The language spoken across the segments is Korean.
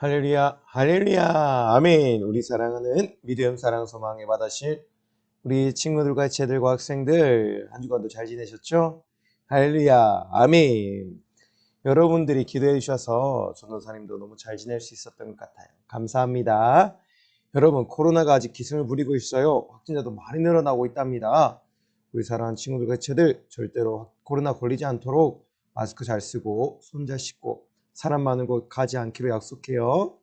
할렐루야, 할렐루야, 아멘. 우리 사랑하는 믿음, 사랑, 소망에 받으실 우리 친구들과 제들과 학생들 한 주간도 잘 지내셨죠? 할렐루야, 아멘. 여러분들이 기도해 주셔서 전도사님도 너무 잘 지낼 수 있었던 것 같아요. 감사합니다. 여러분, 코로나가 아직 기승을 부리고 있어요. 확진자도 많이 늘어나고 있답니다. 우리 사랑하는 친구들과 제들 절대로 코로나 걸리지 않도록 마스크 잘 쓰고 손 잘 씻고 사람 많은 곳 가지 않기로 약속해요.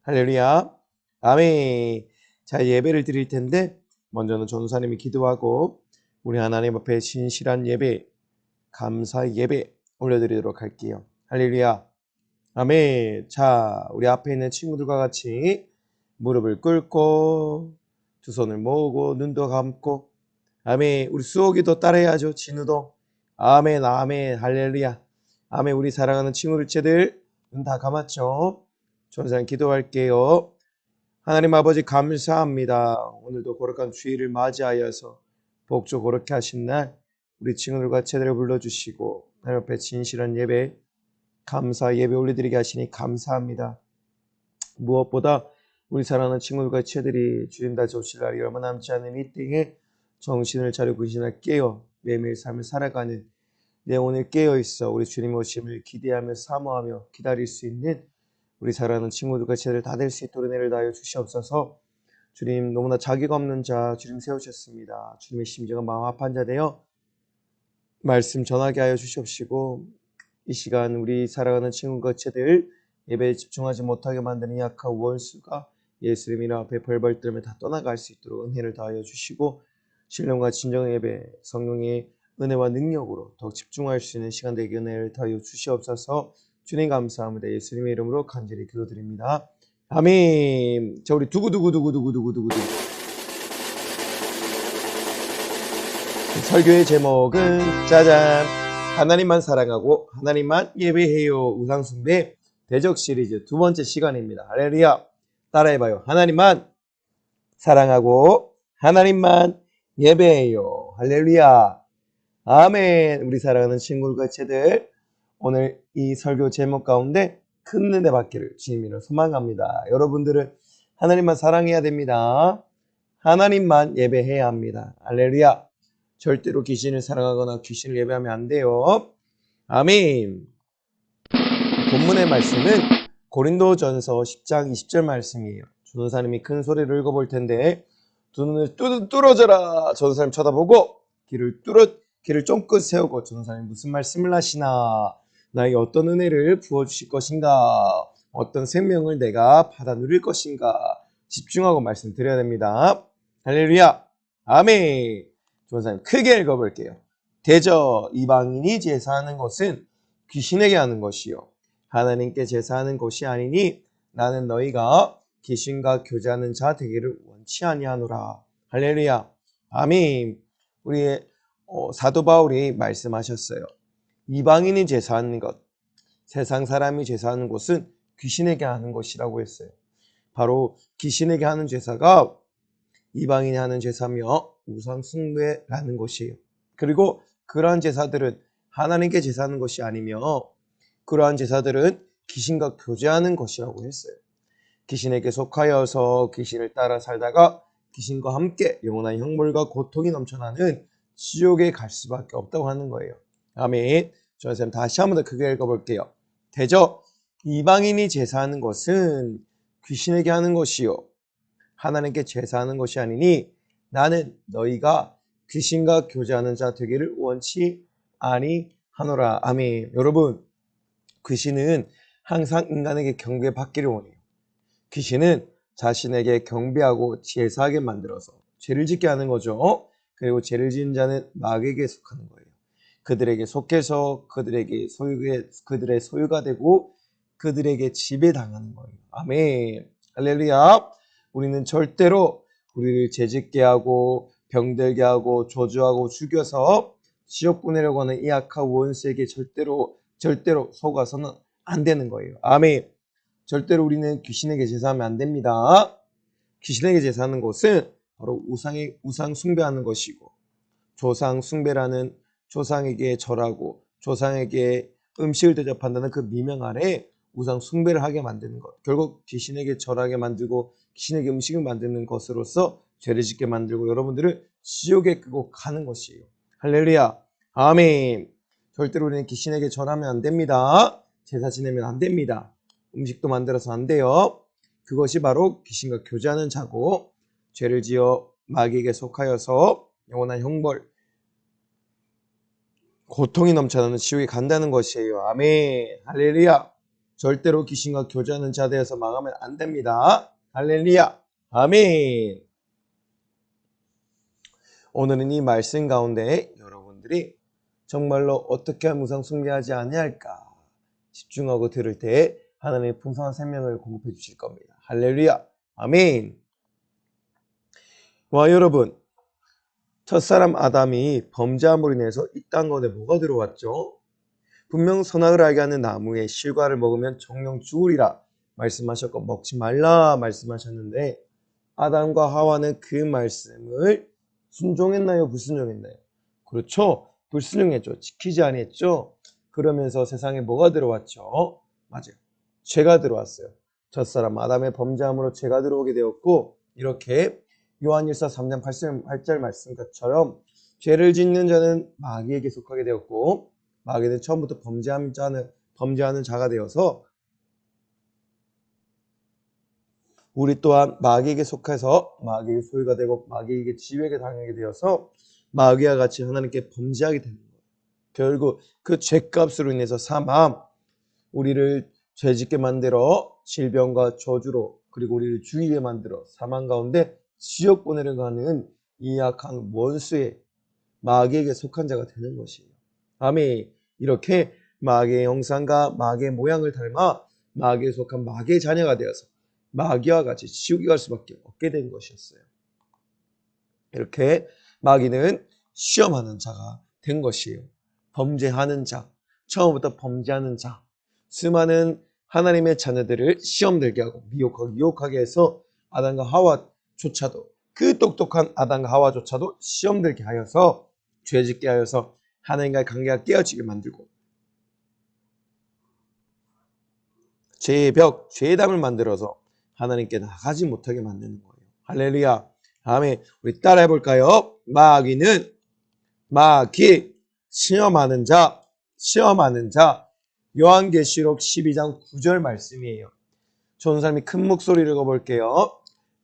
할렐루야. 아멘. 자, 예배를 드릴 텐데 먼저는 전도사님이 기도하고 우리 하나님 앞에 진실한 예배, 감사 예배 올려드리도록 할게요. 할렐루야. 아멘. 자, 우리 앞에 있는 친구들과 같이 무릎을 꿇고 두 손을 모으고 눈도 감고 아멘. 우리 수옥이도 따라해야죠. 진우도. 아멘. 아멘. 할렐루야. 아멘. 우리 사랑하는 친구들체들 눈 다 감았죠? 전사님 기도할게요. 하나님 아버지 감사합니다. 오늘도 거룩한 주일을 맞이하여서 복조 거룩게 하신 날 우리 친구들과 제대로 불러주시고 하나님 앞에 진실한 예배 감사 예배 올려드리게 하시니 감사합니다. 무엇보다 우리 사랑하는 친구들과 제들이 주님 다시 오실 날이 얼마 남지 않은 이 때에 정신을 차리고 근신을 깨어 매일매일 삶을 살아가는 내 오늘 깨어있어 우리 주님 오심을 기대하며 사모하며 기다릴 수 있는 우리 사랑하는 친구들과 제들 다 될 수 있도록 은혜를 다하여 주시옵소서. 주님 너무나 자기가 없는 자 주님 세우셨습니다. 주님의 심정은 마음 아픈 자 되어 말씀 전하게 하여 주시옵시고 이 시간 우리 사랑하는 친구과 제들 예배에 집중하지 못하게 만드는 약한 원수가 예수님 이름 앞에 벌벌 떨며 다 떠나갈 수 있도록 은혜를 다하여 주시고 신령과 진정 예배 성령의 은혜와 능력으로 더욱 집중할 수 있는 시간 되게 은혜를 다하여 주시옵소서. 주님 감사합니다. 예수님의 이름으로 간절히 기도드립니다. 아멘. 자, 우리 두구두구두구두구두구두구 설교의 제목은 짜잔 하나님만 사랑하고 하나님만 예배해요 우상숭배 대적 시리즈 두 번째 시간입니다. 할렐루야. 따라해봐요. 하나님만 사랑하고 하나님만 예배해요. 할렐루야. 아멘. 우리 사랑하는 친구들과 제들 오늘 이 설교 제목 가운데 큰 은혜 받기를 주님으로 소망합니다. 여러분들은 하나님만 사랑해야 됩니다. 하나님만 예배해야 합니다. 할렐루야. 절대로 귀신을 사랑하거나 귀신을 예배하면 안 돼요. 아멘. 본문의 말씀은 고린도전서 10장 20절 말씀이에요. 전도사님이 큰 소리를 읽어볼 텐데 두 눈을 뚫어져라. 전도사님 쳐다보고 귀를 쫑긋 세우고 전도사님 무슨 말씀을 하시나 나에게 어떤 은혜를 부어주실 것인가 어떤 생명을 내가 받아 누릴 것인가 집중하고 말씀드려야 됩니다. 할렐루야. 아멘. 전도사님 크게 읽어볼게요. 대저 이방인이 제사하는 것은 귀신에게 하는 것이요 하나님께 제사하는 것이 아니니 나는 너희가 귀신과 교제하는 자 되기를 원치 아니하노라. 할렐루야. 아멘. 우리 사도 바울이 말씀하셨어요. 이방인이 제사하는 것, 세상 사람이 제사하는 것은 귀신에게 하는 것이라고 했어요. 바로 귀신에게 하는 제사가 이방인이 하는 제사며 우상 숭배라는 것이에요. 그리고 그러한 제사들은 하나님께 제사하는 것이 아니며 그러한 제사들은 귀신과 교제하는 것이라고 했어요. 귀신에게 속하여서 귀신을 따라 살다가 귀신과 함께 영원한 형벌과 고통이 넘쳐나는 지옥에 갈 수밖에 없다고 하는 거예요. 아멘. 저는 다시 한 번 더 크게 읽어볼게요. 대저 이방인이 제사하는 것은 귀신에게 하는 것이요 하나님께 제사하는 것이 아니니 나는 너희가 귀신과 교제하는 자 되기를 원치 아니하노라. 아멘. 여러분 귀신은 항상 인간에게 경배받기를 원해요. 귀신은 자신에게 경배하고 제사하게 만들어서 죄를 짓게 하는 거죠. 그리고 죄를 지은 자는 마귀에게 속하는 거예요. 그들에게 속해서 그들의 소유가 되고 그들에게 지배당하는 거예요. 아멘. 할렐루야. 우리는 절대로 우리를 죄짓게 하고 병들게 하고 저주하고 죽여서 지옥 보내려고 하는 이 악한 원수에게 절대로 속아서는 안 되는 거예요. 아멘. 절대로 우리는 귀신에게 제사하면 안 됩니다. 귀신에게 제사하는 것은 바로 우상 숭배하는 것이고 조상 숭배라는 조상에게 절하고 조상에게 음식을 대접한다는 그 미명 아래 우상 숭배를 하게 만드는 것, 결국 귀신에게 절하게 만들고 귀신에게 음식을 만드는 것으로서 죄를 짓게 만들고 여러분들을 지옥에 끌고 가는 것이에요. 할렐루야. 아멘. 절대로 우리는 귀신에게 절하면 안 됩니다. 제사 지내면 안 됩니다. 음식도 만들어서 안 돼요. 그것이 바로 귀신과 교제하는 자고 죄를 지어 마귀에게 속하여서 영원한 형벌, 고통이 넘쳐나는 지옥에 간다는 것이에요. 아멘. 할렐루야. 절대로 귀신과 교제하는 자 되어서 망하면 안 됩니다. 할렐루야. 아멘. 오늘은 이 말씀 가운데 여러분들이 정말로 어떻게 하면 우상 숭배하지 아니할까 집중하고 들을 때 하나님의 풍성한 생명을 공급해 주실 겁니다. 할렐루야. 아멘. 와, 여러분, 첫사람 아담이 범죄함으로 인해서 이 땅 가운데 뭐가 들어왔죠? 분명 선악을 알게 하는 나무의 실과를 먹으면 정령 죽으리라 말씀하셨고 먹지 말라 말씀하셨는데 아담과 하와는 그 말씀을 순종했나요? 불순종했나요? 그렇죠. 불순종했죠. 지키지 아니했죠. 그러면서 세상에 뭐가 들어왔죠? 맞아요. 죄가 들어왔어요. 첫사람 아담의 범죄함으로 죄가 들어오게 되었고 이렇게 요한일서 3장 8절 말씀처럼 죄를 짓는 자는 마귀에게 속하게 되었고 마귀는 처음부터 범죄하는 자가 되어서 우리 또한 마귀에게 속해서 마귀의 소유가 되고 마귀에게 지배하게 당하게 되어서 마귀와 같이 하나님께 범죄하게 되는 거예요. 결국 그 죄값으로 인해서 사망, 우리를 죄짓게 만들어 질병과 저주로 그리고 우리를 죽이게 만들어 사망 가운데 지옥 보내려고 하는 이 악한 원수의 마귀에게 속한 자가 되는 것이에요. 아멘. 이렇게 마귀의 형상과 마귀의 모양을 닮아 마귀에 속한 마귀의 자녀가 되어서 마귀와 같이 지옥에 갈 수밖에 없게 된 것이었어요. 이렇게 마귀는 시험하는 자가 된 것이에요. 범죄하는 자, 처음부터 범죄하는 자, 수많은 하나님의 자녀들을 시험 들게 하고 미혹하게 해서 아담과 하와조차도 그 똑똑한 아담과 하와조차도 시험 들게 하여서 죄짓게 하여서 하나님과의 관계가 깨어지게 만들고 죄의 벽, 죄의 담을 만들어서 하나님께 나가지 못하게 만드는 거예요. 할렐루야. 아멘. 우리 따라해 볼까요? 마귀 시험하는 자. 요한계시록 12장 9절 말씀이에요. 좋은 사람이 큰 목소리를 읽어볼게요.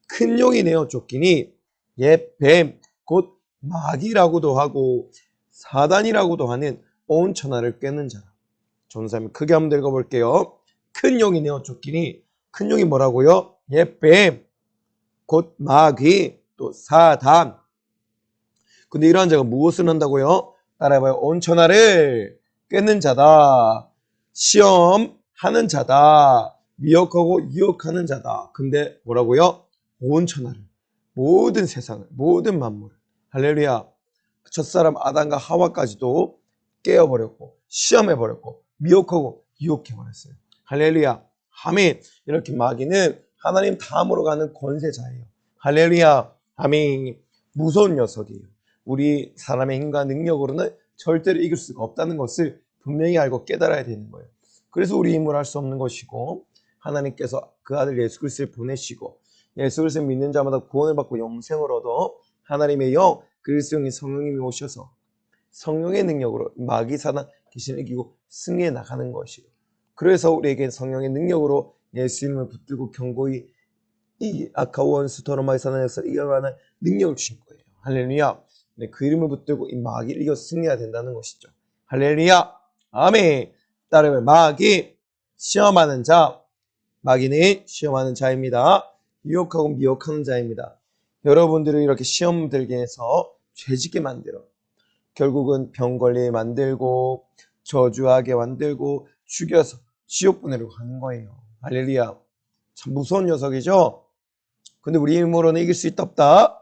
큰 용이 내어 쫓기니 옛 뱀, 곧 마귀라고도 하고 사단이라고도 하는 온 천하를 꿰는 자라. 좋은 사람이 크게 한번 읽어볼게요. 큰 용이 내어 쫓기니 큰 용이 뭐라고요? 옛 뱀, 곧 마귀, 또 사단. 근데 이러한 자가 무엇을 한다고요? 따라해봐요. 온 천하를 꿰는 자다. 시험하는 자다. 미혹하고 유혹하는 자다. 근데 뭐라고요? 온 천하를, 모든 세상을, 모든 만물을. 할렐루야. 첫사람 아담과 하와까지도 깨어버렸고 시험해버렸고 미혹하고 유혹해버렸어요. 할렐루야. 아멘. 이렇게 마귀는 하나님 다음으로 가는 권세자예요. 할렐루야. 아멘. 무서운 녀석이에요. 우리 사람의 힘과 능력으로는 절대로 이길 수가 없다는 것을 분명히 알고 깨달아야 되는 거예요. 그래서 우리 힘으로 할 수 없는 것이고 하나님께서 그 아들 예수 그리스도를 보내시고 예수 그리스도를 믿는 자마다 구원을 받고 영생을 얻어 하나님의 영 그리스도의 성령님이 오셔서 성령의 능력으로 마귀 사단 귀신을 이기고 승리해 나가는 것이에요. 그래서 우리에게 성령의 능력으로 예수 이름을 붙들고 견고히 이 악한 원수 더러마의 사단에서 이겨가는 능력을 주신 거예요. 할렐루야. 네, 그 이름을 붙들고 이 마귀를 이겨 승리해야 된다는 것이죠. 할렐루야. 아멘. 따르면 마귀 시험하는 자. 마귀는 시험하는 자입니다. 유혹하고 미혹하는 자입니다. 여러분들을 이렇게 시험 들게 해서 죄짓게 만들어 결국은 병 걸리게 만들고 저주하게 만들고 죽여서 지옥 보내려고 하는 거예요. 할렐루야. 참 무서운 녀석이죠. 근데 우리 힘으로는 이길 수 있다 없다?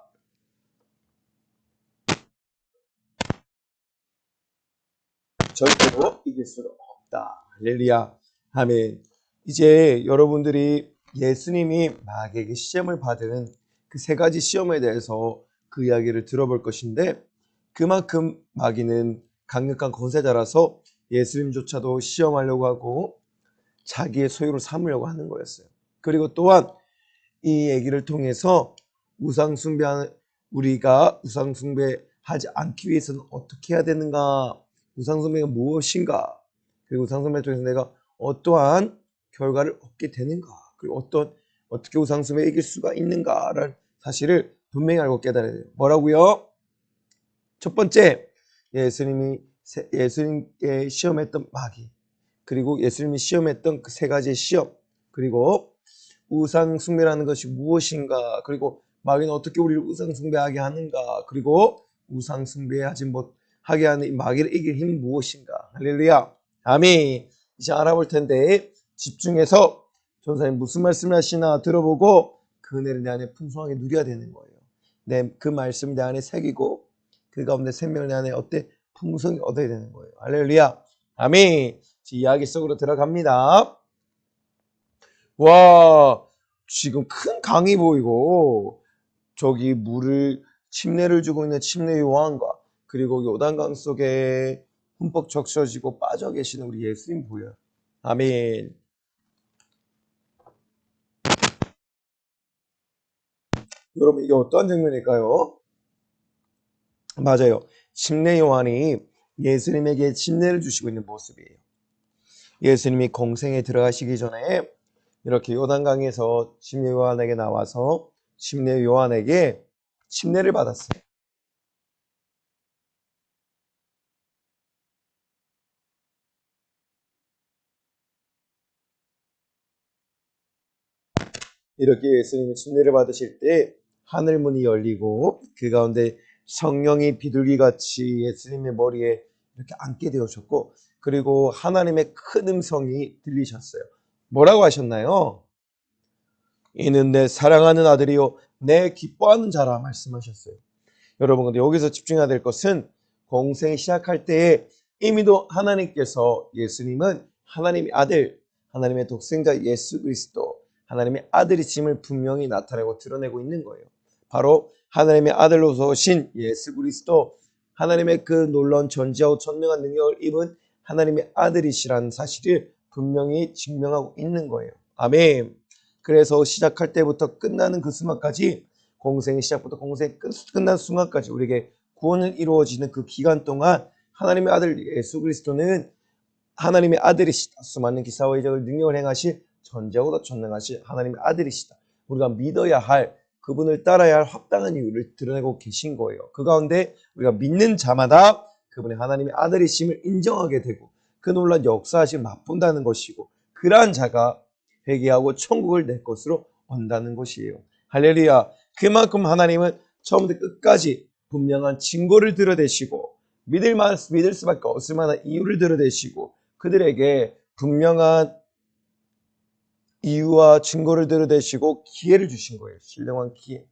절대로 이길 수가 없다. 할렐루야. 아멘. 이제 여러분들이 예수님이 마귀에게 시험을 받은 그 세 가지 시험에 대해서 그 이야기를 들어볼 것인데 그만큼 마귀는 강력한 권세자라서 예수님조차도 시험하려고 하고 자기의 소유로 삼으려고 하는 거였어요. 그리고 또한 이 얘기를 통해서 우리가 우상숭배하지 않기 위해서는 어떻게 해야 되는가, 우상숭배가 무엇인가, 그리고 우상숭배를 통해서 내가 어떠한 결과를 얻게 되는가, 그리고 어떻게 우상숭배에 이길 수가 있는가라는 사실을 분명히 알고 깨달아야 돼요. 뭐라고요? 첫 번째, 예수님께 시험했던 마귀, 그리고 예수님이 시험했던 그 세 가지의 시험, 그리고 우상숭배라는 것이 무엇인가, 그리고 마귀는 어떻게 우리를 우상숭배하게 하는가, 그리고 우상숭배하지 못하게 하는 이 마귀를 이길 힘은 무엇인가. 할렐루야. 아멘. 이제 알아볼 텐데 집중해서 전사님 무슨 말씀을 하시나 들어보고 그 은혜를 내 안에 풍성하게 누려야 되는 거예요. 그 말씀 내 안에 새기고 그 가운데 생명을 내 안에 풍성히 얻어야 되는 거예요. 할렐루야. 아멘. 이야기 속으로 들어갑니다. 와, 지금 큰 강이 보이고 저기 침례를 주고 있는 침례 요한과 그리고 요단강 속에 흠뻑 적셔지고 빠져 계시는 우리 예수님 보여요. 아멘. 여러분, 이게 어떤 장면일까요? 맞아요. 침례 요한이 예수님에게 침례를 주시고 있는 모습이에요. 예수님이 공생에 들어가시기 전에 이렇게 요단강에서 침례 요한에게 나와서 침례 요한에게 침례를 받았어요. 이렇게 예수님이 침례를 받으실 때 하늘문이 열리고 그 가운데 성령이 비둘기같이 예수님의 머리에 이렇게 앉게 되어졌고, 그리고 하나님의 큰 음성이 들리셨어요. 뭐라고 하셨나요? 이는 내 사랑하는 아들이요 내 기뻐하는 자라 말씀하셨어요. 여러분, 근데 여기서 집중해야 될 것은 공생 시작할 때에 이미도 하나님께서 예수님은 하나님의 아들, 하나님의 독생자 예수 그리스도, 하나님의 아들이심을 분명히 나타내고 드러내고 있는 거예요. 바로 하나님의 아들로서 오신 예수 그리스도, 하나님의 그 놀라운 전지하고 전능한 능력을 입은 하나님의 아들이시라는 사실을 분명히 증명하고 있는 거예요. 아멘. 그래서 시작할 때부터 끝나는 그 순간까지, 공생의 시작부터 공생이 끝난 순간까지 우리에게 구원을 이루어지는 그 기간 동안 하나님의 아들 예수 그리스도는 하나님의 아들이시다. 수많은 기사와 이적을 능력을 행하실 전지하고도 전능하실 하나님의 아들이시다. 우리가 믿어야 할, 그분을 따라야 할 합당한 이유를 드러내고 계신 거예요. 그 가운데 우리가 믿는 자마다 그분의 하나님의 아들이심을 인정하게 되고 그 놀라운 역사하심을 맛본다는 것이고, 그러한 자가 회개하고 천국을 내 것으로 온다는 것이에요. 할렐루야. 그만큼 하나님은 처음부터 끝까지 분명한 증거를 드러내시고 믿을 수밖에 없을 만한 이유를 드러내시고 그들에게 분명한 이유와 증거를 드러내시고 기회를 주신 거예요. 신령한 기회.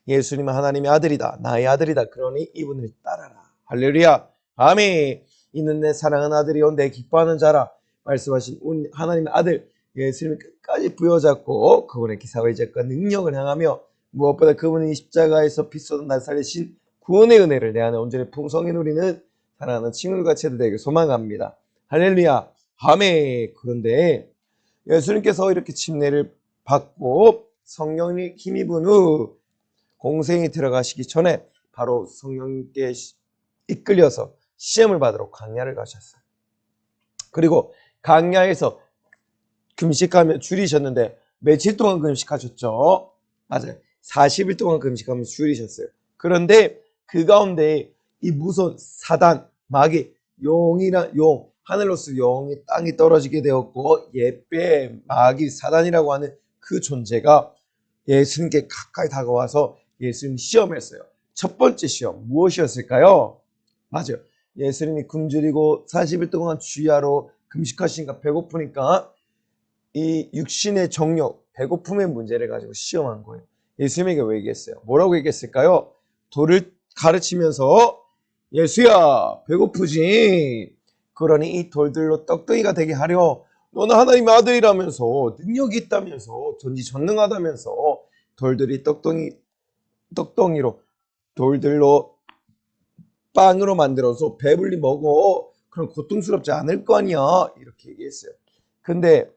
예수님은 하나님의 아들이다. 나의 아들이다. 그러니 이분을 따라라. 할렐루야. 아멘. 이는 내 사랑하는 아들이요 내 기뻐하는 자라 말씀하신 하나님의 아들 예수님을 끝까지 부여잡고 그분의 기사와 이적과 능력을 향하며 무엇보다 그분이 십자가에서 피 쏟은 날 살리신 구원의 은혜를 내 안에 온전히 풍성히 누리는 사랑하는 친구들과 제자들에게 소망합니다. 할렐루야. 아멘. 그런데 예수님께서 이렇게 침례를 받고 성령이 힘입은 후 공생이 들어가시기 전에 바로 성령께 이끌려서 시험을 받으러 광야를 가셨어요. 그리고 광야에서 금식하며 줄이셨는데 며칠 동안 금식하셨죠? 맞아요. 40일 동안 금식하며 줄이셨어요. 그런데 그 가운데 이 무서운 사단, 마귀, 하늘로서 용이 땅에 떨어지게 되었고 예배, 마귀, 사단이라고 하는 그 존재가 예수님께 가까이 다가와서 예수님 시험했어요. 첫 번째 시험 무엇이었을까요? 맞아요. 예수님이 굶주리고 40일 동안 주야로 금식하시니까 배고프니까 이 육신의 정욕, 배고픔의 문제를 가지고 시험한 거예요. 예수님에게 왜 얘기했어요? 뭐라고 얘기했을까요? 돌을 가르치면서 예수야 배고프지? 그러니 이 돌들로 떡덩이가 되게 하려. 너는 하나님의 아들이라면서 능력이 있다면서 전지전능하다면서 떡덩이로 돌들로 빵으로 만들어서 배불리 먹어. 그럼 고통스럽지 않을 거 아니야. 이렇게 얘기했어요. 근데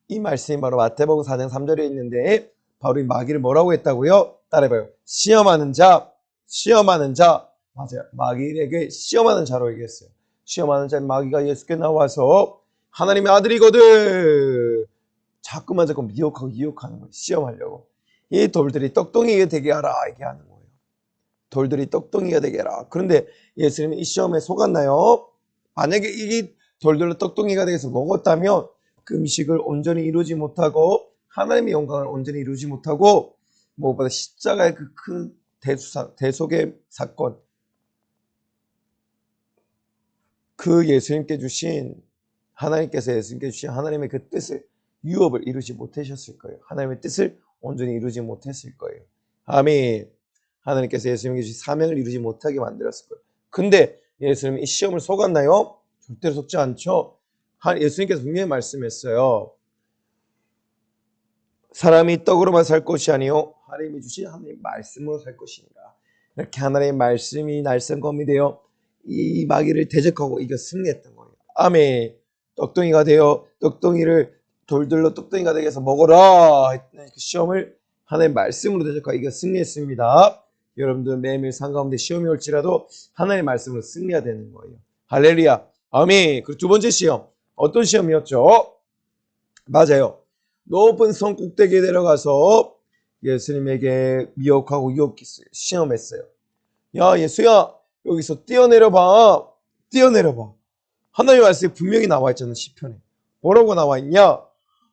이 말씀이 바로 마태복음 4장 3절에 있는데 바로 이 마귀를 뭐라고 했다고요? 따라해봐요. 시험하는 자, 시험하는 자. 맞아요. 마귀에게 시험하는 자로 얘기했어요. 시험하는 자 마귀가 예수께 나와서 하나님의 아들이거든. 자꾸만 미혹하고 유혹하는 거예요. 시험하려고. 이 돌들이 떡덩이가 되게 하라 얘기하는 거예요. 돌들이 떡덩이가 되게 하라. 그런데 예수님이 이 시험에 속았나요? 만약에 이 돌들로 떡덩이가 되어서 먹었다면 그 음식을 온전히 이루지 못하고 하나님의 영광을 온전히 이루지 못하고 무엇보다 십자가의 그 큰 대속의 사건, 그 예수님께 주신 하나님께서 예수님께 주신 하나님의 그 뜻을 유업을 이루지 못하셨을 거예요. 하나님의 뜻을 온전히 이루지 못했을 거예요. 아멘. 하나님께서 예수님께 주신 사명을 이루지 못하게 만들었을 거예요. 근데 예수님이 이 시험을 속았나요? 절대로 속지 않죠. 예수님께서 분명히 말씀했어요. 사람이 떡으로만 살 것이 아니요 하나님이 주신 하나님의 말씀으로 살 것이니라. 이렇게 하나님의 말씀이 날성검이 되어 이 마귀를 대적하고 이겨 승리했던 거예요. 아멘. 떡덩이가 되어 떡덩이를 돌들로 떡덩이가 되게 해서 먹어라 했던 그 시험을 하나님의 말씀으로 대적하고 이겨 승리했습니다. 여러분들 매일매일 삶 가운데 시험이 올지라도 하나님의 말씀으로 승리해야 되는 거예요. 할렐루야. 아멘. 그리고 두 번째 시험. 어떤 시험이었죠? 맞아요. 높은 성 꼭대기에 내려가서 예수님에게 미혹하고 유혹했어요. 시험했어요. 야 예수야 여기서 뛰어내려봐. 뛰어내려봐. 하나님의 말씀이 분명히 나와 있잖아. 시편에. 뭐라고 나와 있냐?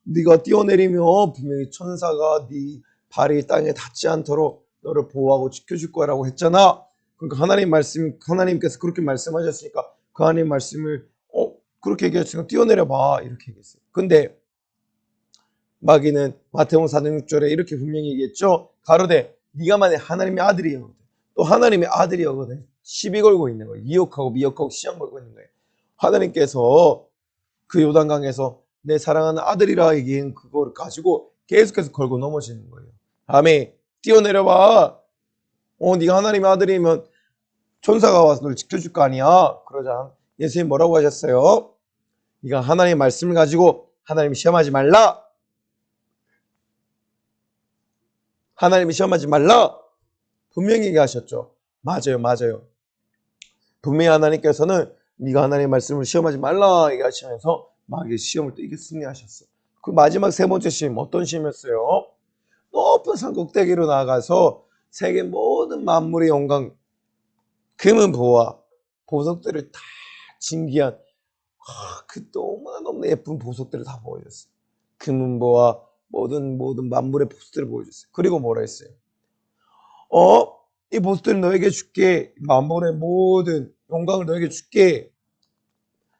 네가 뛰어내리면 분명히 천사가 네 발이 땅에 닿지 않도록 너를 보호하고 지켜줄 거라고 했잖아. 그러니까 하나님께서 그렇게 말씀하셨으니까 그 하나님 말씀을 그렇게 얘기했으니까 뛰어내려봐. 이렇게 얘기했어요. 근데 마귀는 마태복음 4장 6절에 이렇게 분명히 얘기했죠. 가로되 네가 만약 하나님의 아들이거든. 또 하나님의 아들이거든. 시비 걸고 있는 거예요. 미혹하고 미혹하고 시험 걸고 있는 거예요. 하나님께서 그 요단강에서 내 사랑하는 아들이라 얘기한 그걸 가지고 계속해서 걸고 넘어지는 거예요. 아멘. 뛰어내려봐. 네가 하나님의 아들이면 천사가 와서 널 지켜줄 거 아니야. 그러자 예수님 뭐라고 하셨어요? 네가 하나님의 말씀을 가지고 하나님이 시험하지 말라. 하나님이 시험하지 말라. 분명히 얘기하셨죠. 맞아요. 맞아요. 분명히 하나님께서는 네가 하나님의 말씀을 시험하지 말라 얘기하시면서 마귀의 시험을 또 이겨 승리하셨어요. 그 마지막 세 번째 시험 어떤 시험이었어요? 높은 산 꼭대기로 나가서 세계 모든 만물의 영광 금은 보화 보석들을 다 진기한 그 너무나 예쁜 보석들을 다 보여줬어요. 금은 보화 모든 만물의 보석들을 보여줬어요. 그리고 뭐라 했어요? 이 보석들을 너에게 줄게. 만물의 모든 영광을 너에게 줄게.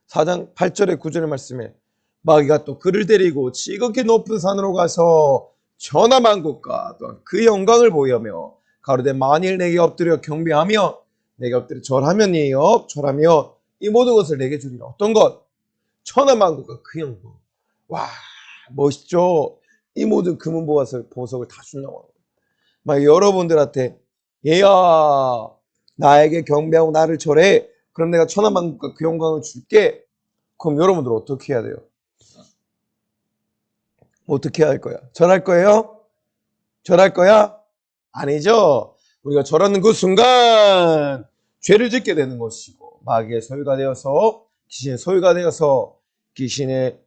4장 8절에 9절의 말씀에 마귀가 또 그를 데리고 지극히 높은 산으로 가서 천하만국과 또한 그 영광을 보이며 가로되 만일 내게 엎드려 경배하며 내게 엎드려 절하면이에요. 절하며 이 모든 것을 내게 주리라. 어떤 것? 천하만국과 그 영광. 와 멋있죠? 이 모든 금은 보석을 다 준다고 합니다. 막 여러분들한테 얘야 나에게 경배하고 나를 절해. 그럼 내가 천하만국과 그 영광을 줄게. 그럼 여러분들 어떻게 해야 돼요? 어떻게 할 거야? 절할 거예요? 절할 거야? 아니죠. 우리가 절하는 그 순간 죄를 짓게 되는 것이고 마귀의 소유가 되어서 귀신의 소유가 되어서 귀신의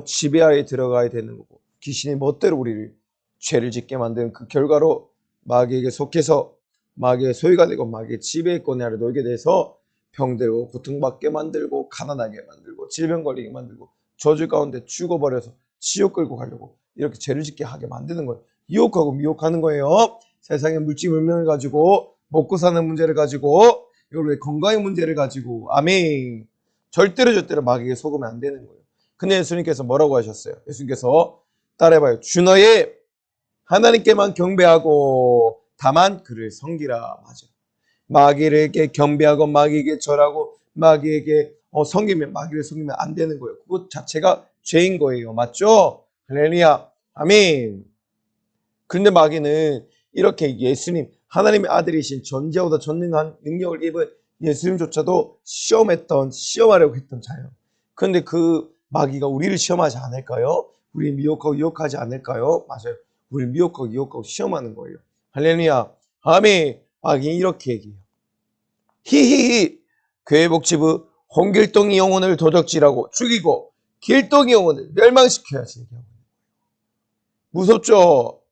지배하에 들어가야 되는 거고 귀신의 멋대로 우리를 죄를 짓게 만드는 그 결과로 마귀에게 속해서 마귀의 소유가 되고 마귀의 지배권에 아래 놓이게 돼서 병들고 고통받게 만들고 가난하게 만들고 질병 걸리게 만들고 저주 가운데 죽어버려서 지옥 끌고 가려고 이렇게 죄를 짓게 하게 만드는 거예요. 유혹하고 미혹하는 거예요. 세상의 물질 문명을 가지고 먹고 사는 문제를 가지고 여러분의 건강의 문제를 가지고 아멘. 절대로 마귀에게 속으면 안 되는 거예요. 근데 예수님께서 뭐라고 하셨어요? 예수님께서 따라해봐요. 주 너의 하나님께만 경배하고 다만 그를 섬기라. 맞아요. 마귀에게 경배하고 마귀에게 절하고 마귀에게 섬기면 마귀를 섬기면 안 되는 거예요. 그것 자체가 죄인 거예요. 맞죠? 할렐루야. 아멘. 그런데 마귀는 이렇게 예수님 하나님의 아들이신 전지하보다 전능한 능력을 입은 예수님조차도 시험하려고 했던 자예요. 그런데 그 마귀가 우리를 시험하지 않을까요? 우리 미혹하고 유혹하지 않을까요? 맞아요. 우리 미혹하고 유혹하고 시험하는 거예요. 할렐루야. 아멘. 마귀는 이렇게 얘기해요. 히히히. 교회복지부 홍길동이 영혼을 도적질하고 죽이고 길동이 영혼을 멸망시켜야지. 무섭죠?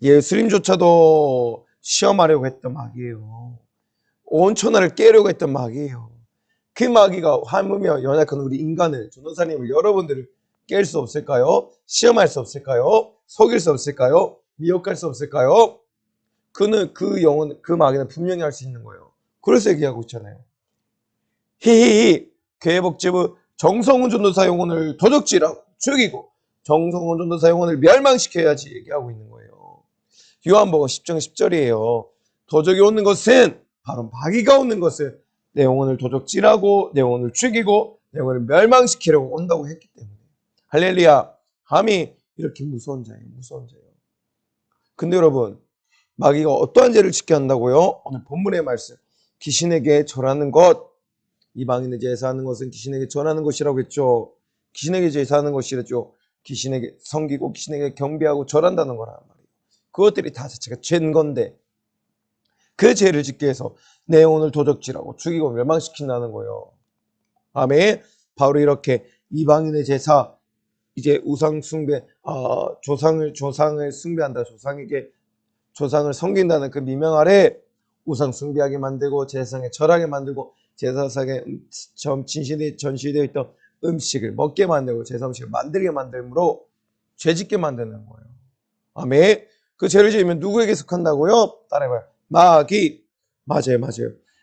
예수님조차도 시험하려고 했던 마귀예요. 온 천하를 깨려고 했던 마귀예요. 그 마귀가 함으며 연약한 우리 인간을, 전도사님을, 여러분들을 깰 수 없을까요? 시험할 수 없을까요? 속일 수 없을까요? 미혹할 수 없을까요? 그 마귀는 분명히 할 수 있는 거예요. 그래서 얘기하고 있잖아요. 히히히. 교회복지부 정성훈 전도사 영혼을 도적질하고 죽이고 정성훈 전도사 영혼을 멸망시켜야지 얘기하고 있는 거예요. 요한복음 10장 10절이에요. 도적이 오는 것은 바로 마귀가 오는 것은 내 영혼을 도적질하고 내 영혼을 죽이고 내 영혼을 멸망시키려고 온다고 했기 때문에. 할렐루야. 감히 이렇게 무서운 자예요. 무서운 자예요. 근데 여러분, 마귀가 어떠한 죄를 짓게 한다고요? 오늘 본문의 말씀. 귀신에게 절하는 것, 이방인의 제사하는 것은 귀신에게 절하는 것이라고 했죠. 귀신에게 제사하는 것이랬죠. 귀신에게 섬기고 귀신에게 경배하고 절한다는 거란 말이에요. 그것들이 다 자체가 죄인 건데 그 죄를 짓게 해서 내 영혼을 도적질하고 죽이고 멸망시킨다는 거예요. 아멘. 바로 이렇게 이방인의 제사, 이제 우상 숭배, 조상을 숭배한다. 조상을 섬긴다는 그 미명 아래 우상 숭배하게 만들고 제사상에 절하게 만들고 제사상에 전시되어 있던 음식을 먹게 만들고 제사 음식을 만들게 만들므로 죄짓게 만드는 거예요. 아멘. 그 죄를 지으면 누구에게 속한다고요? 따라해봐요. 마귀. 맞아요.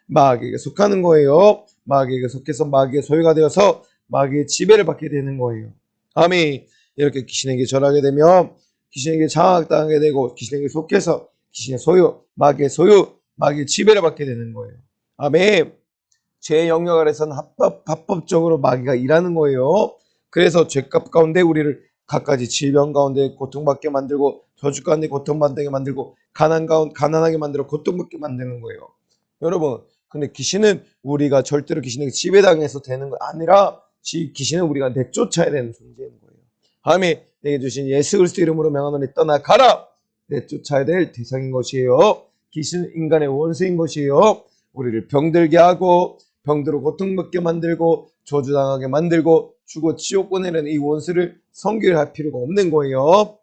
마귀에게 속하는 거예요. 마귀에게 속해서 마귀의 소유가 되어서 마귀의 지배를 받게 되는 거예요. 아멘. 이렇게 귀신에게 절하게 되면 귀신에게 장악당하게 되고 귀신에게 속해서 귀신의 소유, 마귀의 지배를 받게 되는 거예요. 아멘. 죄의 영역 아래서는 합법적으로 마귀가 일하는 거예요. 그래서 죄값 가운데 우리를 갖가지 질병 가운데 고통받게 만들고 저주 가운데 고통받게 만들고 가난하게 만들어 고통받게 만드는 거예요. 여러분, 근데 귀신은 우리가 절대로 귀신에게 지배당해서 되는 거 아니라 귀신은 우리가 내쫓아야 되는 존재인 거예요. 아멘. 내게 주신 예수 그리스도 이름으로 명하노니 떠나가라. 내쫓아야 될 대상인 것이에요. 귀신은 인간의 원수인 것이에요. 우리를 병들게 하고 병들어 고통받게 만들고 저주당하게 만들고 죽어 지옥 보내는 이 원수를 섬겨할 필요가 없는 거예요.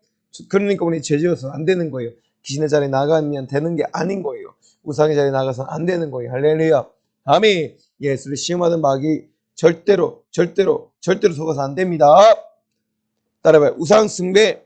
그러니까 우리 죄지어서는 안 되는 거예요. 귀신의 자리에 나가면 되는 게 아닌 거예요. 우상의 자리에 나가서는 안 되는 거예요. 할렐루야. 아멘. 예수를 시험하는 마귀 절대로 속아서 안 됩니다. 따라해봐요. 우상숭배.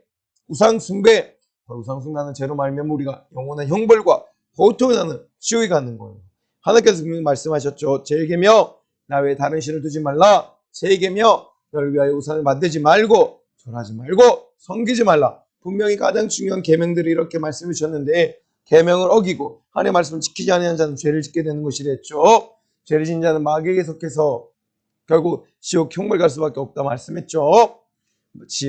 우상숭배하는 죄로 말미암아 우리가 영원한 형벌과 고통에 나는 지옥에 가는 거예요. 하나님께서 분명히 말씀하셨죠. 제게며 나 외에 다른 신을 두지 말라. 제게며 너를 위하여 우상을 만들지 말고 절하지 말고 섬기지 말라. 분명히 가장 중요한 계명들을 이렇게 말씀해 주셨는데 계명을 어기고 하나님의 말씀을 지키지 않는 자는 죄를 짓게 되는 것이랬죠. 죄를 짓는 자는 마귀에게 속해서 결국 지옥 형벌 갈 수밖에 없다 말씀했죠.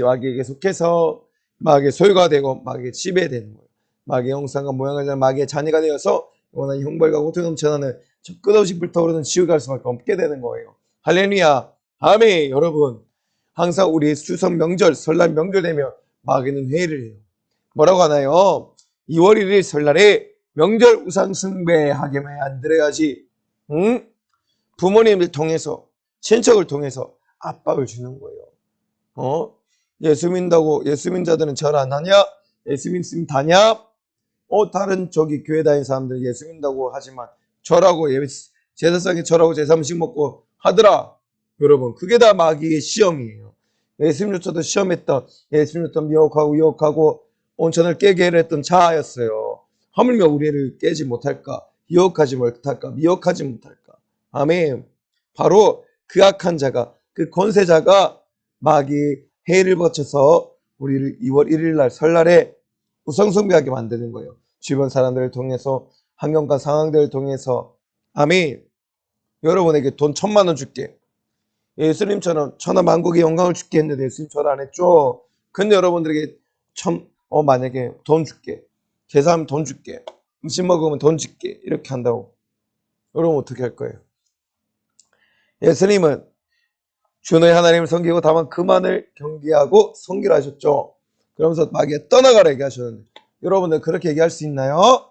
마귀에게 속해서 마귀의 소유가 되고 마귀의 지배되는 거예요. 마귀의 형상과 모양을 잘 마귀의 자녀가 되어서 영원한 형벌과 고통에 넘쳐나는 저 끝없이 불타오르는 지옥에 갈 수밖에 없게 되는 거예요. 할렐루야. 아멘. 여러분, 항상 우리 추석 명절, 설날 명절 되면 마귀는 회의를 해요. 뭐라고 하나요? 2월 1일 설날에 명절 우상 숭배하게 안 들어야지. 응? 부모님을 통해서, 친척을 통해서 압박을 주는 거예요. 예수 믿자들은 절 안 하냐? 예수 믿으면 다냐? 다른 교회 다니는 사람들 예수 믿는다고 하지만 절하고 제사상에 절하고 제사 음식 먹고 하더라. 여러분, 그게 다 마귀의 시험이에요. 예수님조차도 시험했던, 예수님조차도 미혹하고 유혹하고 온천을 깨게 했던 자아였어요. 하물며 우리를 깨지 못할까? 유혹하지 못할까? 미혹하지 못할까? 아멘. 바로 그 악한 자가, 그 권세자가 마귀의 해를 거쳐서 우리를 2월 1일 날 설날에 우상숭배하게 만드는 거예요. 주변 사람들을 통해서, 환경과 상황들을 통해서. 아멘. 여러분에게 돈 1,000만 원 줄게. 예수님처럼 천하만국의 영광을 줄게 했는데 예수님 절 안 했죠. 근데 여러분들에게 만약에 돈 줄게. 제사하면 돈 줄게. 음식 먹으면 돈 줄게. 이렇게 한다고. 여러분 어떻게 할 거예요? 예수님은 주 너의 하나님을 섬기고 다만 그만을 경배하고 섬기라 하셨죠. 그러면서 마귀가 떠나가라 얘기하셨는데 여러분들 그렇게 얘기할 수 있나요?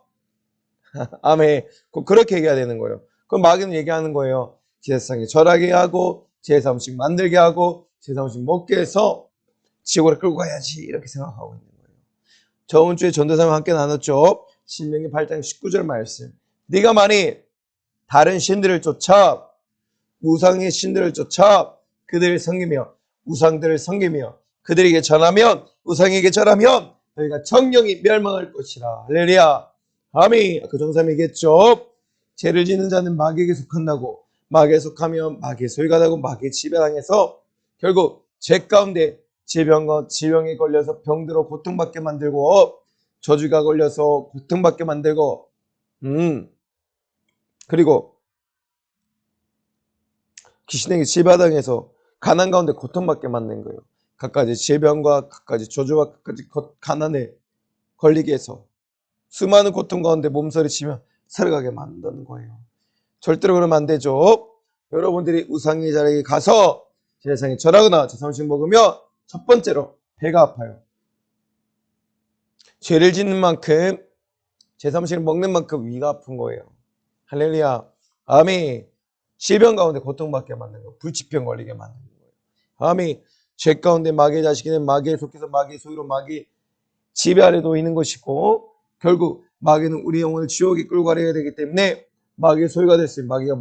아멘. 그렇게 얘기해야 되는 거예요. 그럼 마귀는 얘기하는 거예요. 제사상에 절하게 하고 제사 음식 만들게 하고 제사 음식 먹게 해서 지옥으로 끌고 가야지 이렇게 생각하고 있는 거예요. 저번 주에 전도사와 함께 나눴죠. 신명기 8장 19절 말씀. 네가 만일 다른 신들을 쫓아 우상의 신들을 쫓아 그들을 섬기며 우상들을 섬기며 그들에게 전하면 우상에게 절하면 너희가 정령이 멸망할 것이라. 할렐루야. 아멘. 그 정삼이겠죠. 죄를 짓는 자는 마귀에게 속한다고 마귀에 속하면 마귀의 소리가 나고 마귀의 지배당해서 결국 죄 가운데 질병에 걸려서 병들어 고통받게 만들고 저주가 걸려서 고통받게 만들고 그리고 귀신에게 지배당해서 가난 가운데 고통받게 만든 거예요. 갖가지 질병과 갖가지 저주와 갖가지 가난에 걸리게 해서 수많은 고통 가운데 몸서리치며 살아가게 만드는 거예요. 절대로 그러면 안 되죠. 여러분들이 우상의 자리에 가서 제사상에 절하거나 제사음식 먹으면 첫 번째로 배가 아파요. 죄를 짓는 만큼 제사음식을 먹는 만큼 위가 아픈 거예요. 할렐루야. 아멘. 질병 가운데 고통받게 만드는 거예요. 불치병 걸리게 만드는 거예요. 아멘. 죄 가운데 마귀의 자식이는 마귀에 속해서 마귀의 소유로 마귀 지배 아래 놓이는 것이고 결국 마귀는 우리 영혼을 지옥에 끌고 가려야 되기 때문에 마귀의 소유가 됐으면 마귀가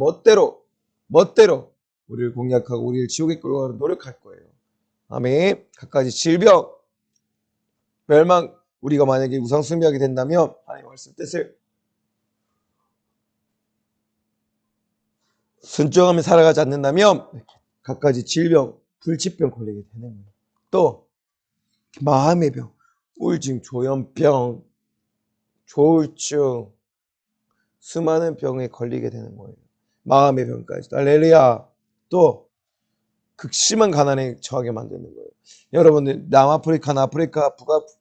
멋대로 우리를 공략하고 우리를 지옥에 끌고 가려 노력할 거예요. 아멘. 갖가지 질병, 멸망, 우리가 만약에 우상 숭배하게 된다면 하나님 말씀 뜻을 순종하며 살아가지 않는다면 갖가지 질병, 불치병 걸리게 되는 거예요. 또 마음의 병, 우울증, 조현병, 조울증, 수많은 병에 걸리게 되는 거예요. 마음의 병까지. 할렐루야. 또 극심한 가난에 처하게 만드는 거예요. 여러분들 남아프리카나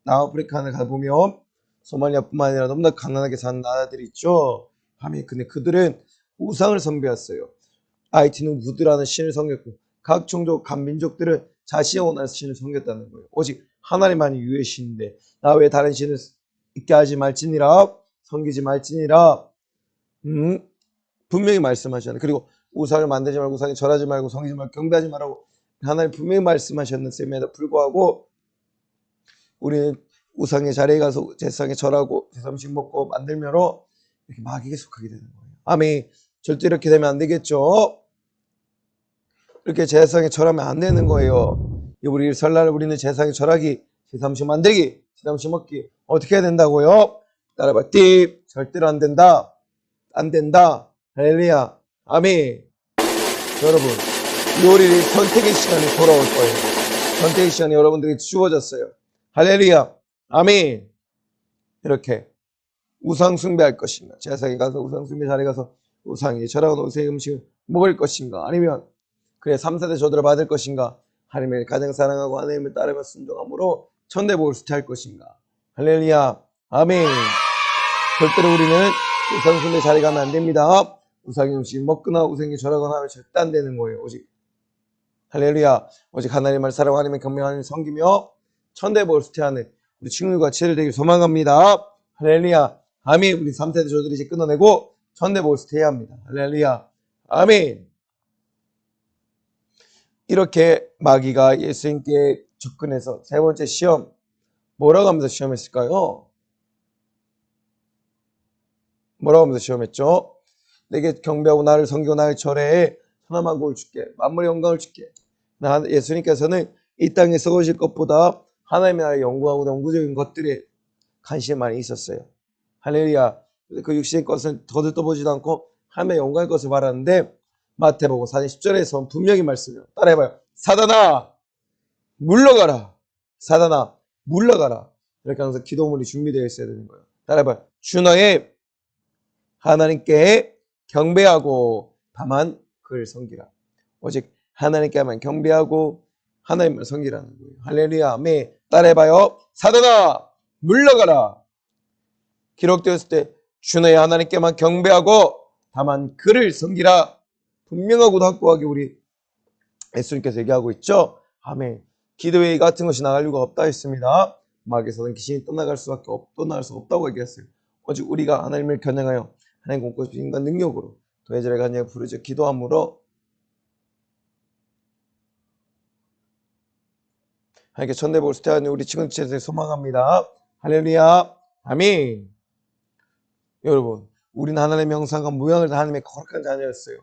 남아프리카를 가보면 소말리아뿐만 아니라 너무나 가난하게 사는 나라들이 있죠. 근데 그들은 우상을 섬겼어요. 아이티는 부드라는 신을 섬겼고 각 종족, 각 민족들은 자신의 원하는 신을 섬겼다는 거예요. 오직 하나님만이 유의 신인데 나 외에 다른 신을 있게 하지 말지니라, 섬기지 말지니라 분명히 말씀하셨는데 그리고 우상을 만들지 말고 우상에 절하지 말고 섬기지 말고 경배하지 말라고 하나님 분명히 말씀하셨음에도 불구하고 우리는 우상의 자리에 가서 제사상에 절하고 제사음식 먹고 만들므로 이렇게 마귀에게 속하게 되는 거예요. 아멘. 절대 이렇게 되면 안 되겠죠. 이렇게 제사상에 절하면 안 되는 거예요. 우리 설날 우리는 제사상에 절하기, 제사음식 만들기, 제사음식 먹기 어떻게 해야 된다고요? 따라봐. 띠 절대로 안 된다. 안 된다. 할렐루야. 아멘. 여러분, 6월 1일 선택의 시간이 돌아올 거예요. 선택의 시간이 여러분들에게 주어졌어요. 할렐루야. 아멘. 이렇게 우상 숭배할 것인가? 제사상에 가서 우상 숭배 자리에 가서 우상에 절하고 우상의 음식을 먹을 것인가? 아니면 그래 3세대 저들을 받을 것인가? 하나님을 가장 사랑하고 하나님을 따르며 순종함으로 천대복을 수퇴할 것인가? 할렐루야. 아멘. 절대로 우리는 우상 숭배 자리에 가면 안 됩니다. 우상의 음식 먹거나 우상에 절하거나 하면 절대 안 되는 거예요. 오직 할렐루야. 오직 하나님을 사랑하고 하나님의 경배하는 섬기며 천대복을 수퇴하는 우리 친구들과 지혜를 되길 소망합니다. 할렐루야. 아멘. 우리 3세대 저들이 이제 끊어내고 천대복을 수퇴해야 합니다. 할렐루야. 아멘. 이렇게 마귀가 예수님께 접근해서 세 번째 시험 뭐라고 하면서 시험했을까요? 뭐라고 하면서 시험했죠? 내게 경배하고 나를 섬기고 나를 절해 천하만국을 줄게. 만물의 영광을 줄게. 예수님께서는 이 땅에 썩으실 것보다 하나님의 나라의 영구하고 영구적인 것들에 관심이 많이 있었어요. 할렐루야. 그 육신의 것은 거들떠보지도 않고 하나님의 영광의 것을 바라는데 마태복음 4장 10절에서 분명히 말씀해요. 따라해봐요. 사단아 물러가라. 사단아 물러가라. 이렇게 하면서 기도문이 준비되어 있어야 되는 거예요. 따라해봐요. 주 너의 하나님께 경배하고 다만 그를 섬기라. 오직 하나님께만 경배하고 하나님만 섬기라는 거예요. 할렐루야. 아멘. 따라해봐요. 사단아 물러가라. 기록되었을 때 주 너의 하나님께만 경배하고 다만 그를 섬기라. 분명하고도 확고하게 우리 예수님께서 얘기하고 있죠. 아멘. 기도회의 같은 것이 나갈 이유가 없다 했습니다. 마귀에서는 귀신이 떠나갈 수가 없다고 얘기했어요. 오직 우리가 하나님을 겨냥하여 하나님 공급하신 인과 능력으로 도회자를 간절히 부르짖어 기도함으로 하나님께 천대복을 수태하는 우리 지금체를 소망합니다. 할렐루야. 아멘. 여러분, 우리는 하나님의 형상과 모양을 하나님의 거룩한 자녀였어요.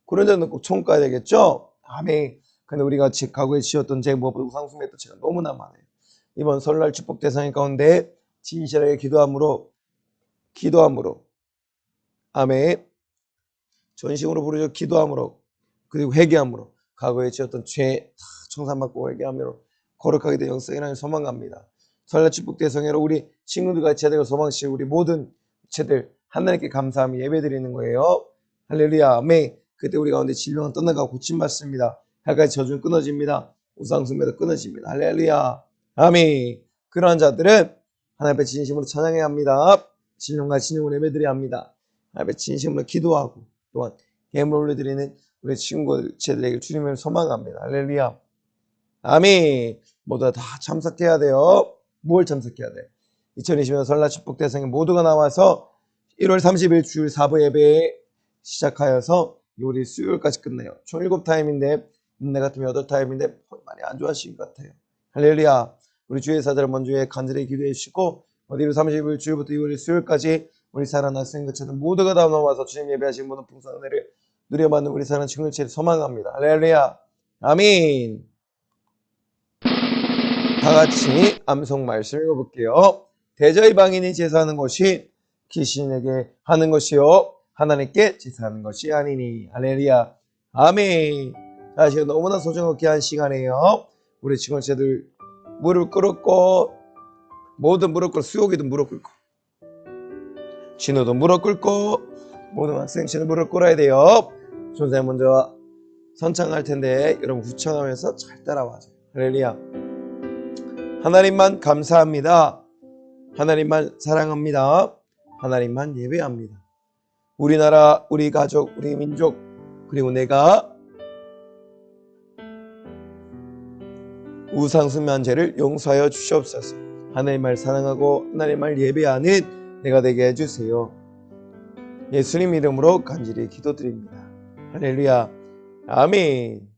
그런 자는 꼭 천국 가야 되겠죠? 아멘. 근데 우리가 과거에 지었던 죄 무엇보다 우상숭배했던 죄가 너무나 많아요. 이번 설날 축복 대상 가운데 진실하게 기도함으로 아멘. 전심으로 부르짖어 기도함으로 그리고 회개함으로 과거에 지었던 죄 청산받고 회개함으로 거룩하게 된 영성이 하나님 소망합니다. 설날 축복 대성회로 우리 친구들과 제대로 소망시고 우리 모든 죄들 하나님께 감사하며 예배드리는 거예요. 할렐루야. 아멘. 그때 우리 가운데 질병은 떠나가고 고침받습니다. 해까지 저주는 끊어집니다. 우상숭배도 끊어집니다. 할렐루야. 아멘. 그러한 자들은 하나님 앞에 진심으로 찬양해야 합니다. 신령과 신령으로 예배드려야 합니다. 하나님 앞에 진심으로 기도하고 또한 예물 올려드리는 우리 친구들에게 주님을 소망합니다. 할렐루야. 아멘. 모두 다 참석해야 돼요. 뭘 참석해야 돼? 2020년 설날 축복 대성에 모두가 나와서 1월 30일 주일 4부 예배 시작하여서 우리 수요일까지 끝내요. 총 7타임인데 내 같으면 8타임인데 많이 안 좋아하시는 것 같아요. 할렐루야. 우리 주의 사자를 먼저 간절히 기도해 주시고 1월 30일 주일부터 2월 수요일까지 우리 사랑하는 학생들처럼 모두가 다 나와서 주님 예배하신 모든 풍성한 은혜를 누려받는 우리 사랑하는 친구들을 소망합니다. 할렐루야. 아멘. 다 같이 암송 말씀 읽어볼게요. 대저의 방인이 제사하는 것이 귀신에게 하는 것이요 하나님께 제사하는 것이 아니니. 할렐루야. 아멘. 자, 지금 너무나 소중하고 귀한 시간이에요. 우리 친구들 무릎 꿇고 모든 무릎 꿇고 수옥이도 무릎 꿇고 진호도 무릎 꿇고 모든 학생들은 무릎 꿇어야 돼요. 선생님 먼저 선창할 텐데 여러분 후청하면서 잘 따라와줘. 할렐루야. 하나님만 감사합니다. 하나님만 사랑합니다. 하나님만 예배합니다. 우리나라, 우리 가족, 우리 민족, 그리고 내가 우상숭배한 죄를 용서하여 주시옵소서. 하나님을 사랑하고 하나님을 예배하는 내가 되게 해주세요. 예수님 이름으로 간절히 기도드립니다. 할렐루야. 아멘.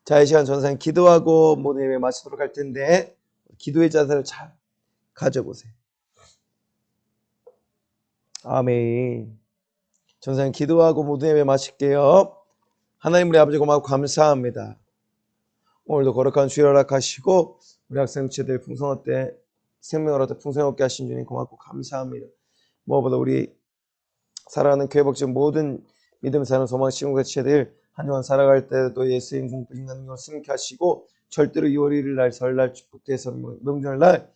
자, 이 시간 전상 기도하고 모든 예배 마치도록 할 텐데 기도의 자세를 잘 가져보세요. 아멘. 전상 기도하고 모든 예배 마칠게요. 하나님 우리 아버지 고맙고 감사합니다. 오늘도 거룩한 주일 허락하시고 우리 학생체들 풍성할 때 생명을 얻어 풍성하게 하신 주님 고맙고 감사합니다. 무엇보다 우리 살아가는 교회 복지 모든 믿음 사는 소망 친구 교체들 한 주간 살아갈 때도 예수님 공부인 걸 승케 하시고 절대로 2월 1일 날 설날 축복돼서 명절날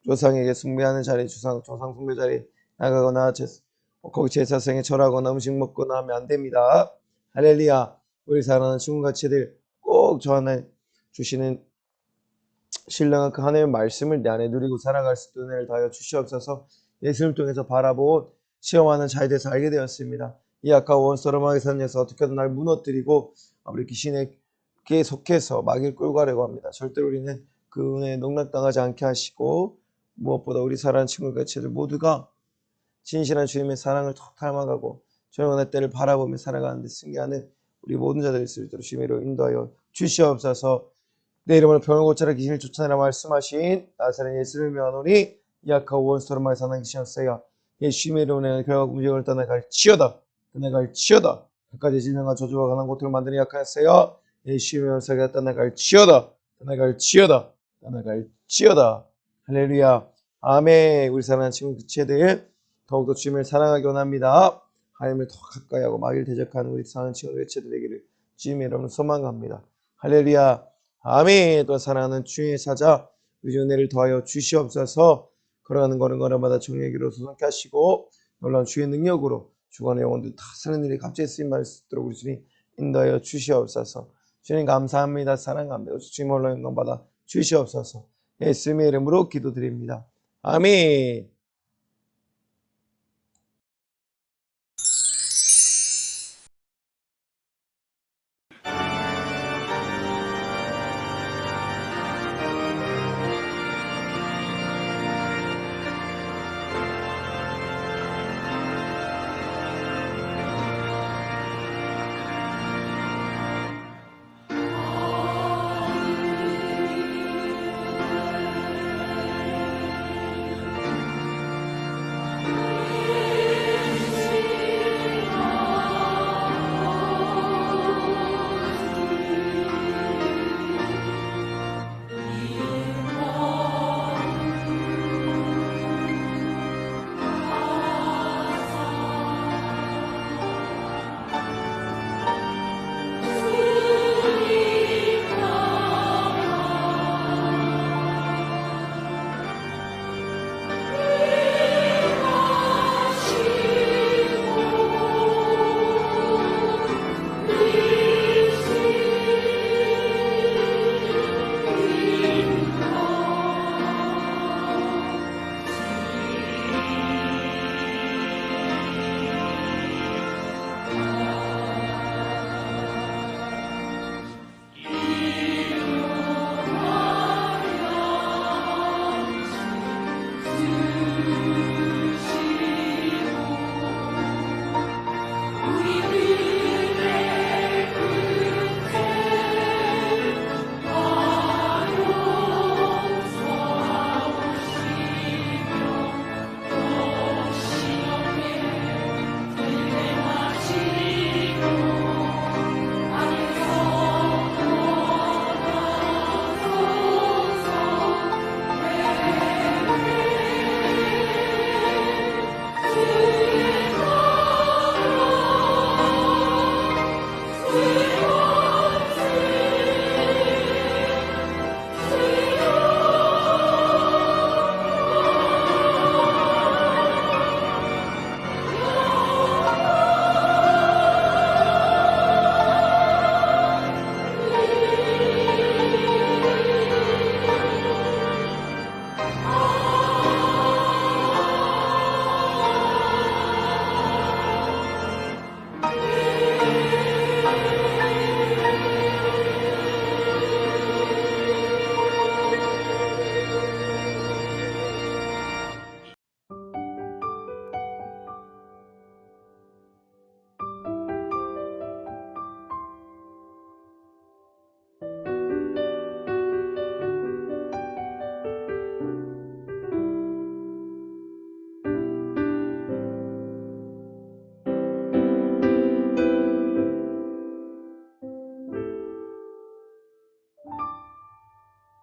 조상에게 숭배하는 자리 조상 숭배 자리 나가거나 거기 제사상에 절하거나 음식 먹거나 하면 안 됩니다. 할렐루야. 우리 사랑하는 친구 교체들 꼭 저 하나 주시는 신령한 그 하나님의 말씀을 내 안에 누리고 살아갈 수 있는 은혜를 더하여 주시옵소서. 예수님을 통해서 바라본 체험하는 자에 대해서 알게 되었습니다. 이 악한 원수로마게 사는 녀석 어떻게든 날 무너뜨리고 우리 귀신에게 속해서 마귀를 끌고 가려고 합니다. 절대로 우리는 그 은혜에 농락당하지 않게 하시고 무엇보다 우리 사랑하는 친구들 제들 모두가 진실한 주님의 사랑을 더 닮아가고 조용한 때를 바라보며 살아가는 데 승리하는 우리 모든 자들이 있을 수 있도록 주님으로 인도하여 주시옵소서. 내 이름으로 병을 고쳐라 귀신을 쫓아내라 말씀하신 나사렛 예수를 명하노니 이 악한 원수로마게 사는 귀신이었어요. 예수님의 이름으로 결국 움직임을 떠나갈지어다. 떠나갈지어다. 그까지 질병과 저주와 가난 고통을 만드는 약하였어요. 예수님의 영사가 떠나갈지어다. 떠나갈지어다. 떠나갈지어다. 할렐루야. 아멘. 우리 사랑하는 친구 교체들 더욱더 주님을 사랑하기 원합니다. 하나님을 더 가까이 하고 마귀를 대적하는 우리 사랑하는 친구 교체들에게를 주님의 이름으로 소망합니다. 할렐루야. 아멘. 또 사랑하는 주의 사자 우리 은혜를 더하여 주시옵소서. 걸어가는 걸음걸음마다 정의기로 소성케 하시고 놀라운 주의 능력으로 주관의 영혼들 다 사는 일이 갑자기 쓰임받을 수 있도록 우리 주님 인도하여 주시옵소서. 주님 감사합니다. 사랑합니다. 주님 홀로 영광받아 주시옵소서. 예수님의 이름으로 기도드립니다. 아멘.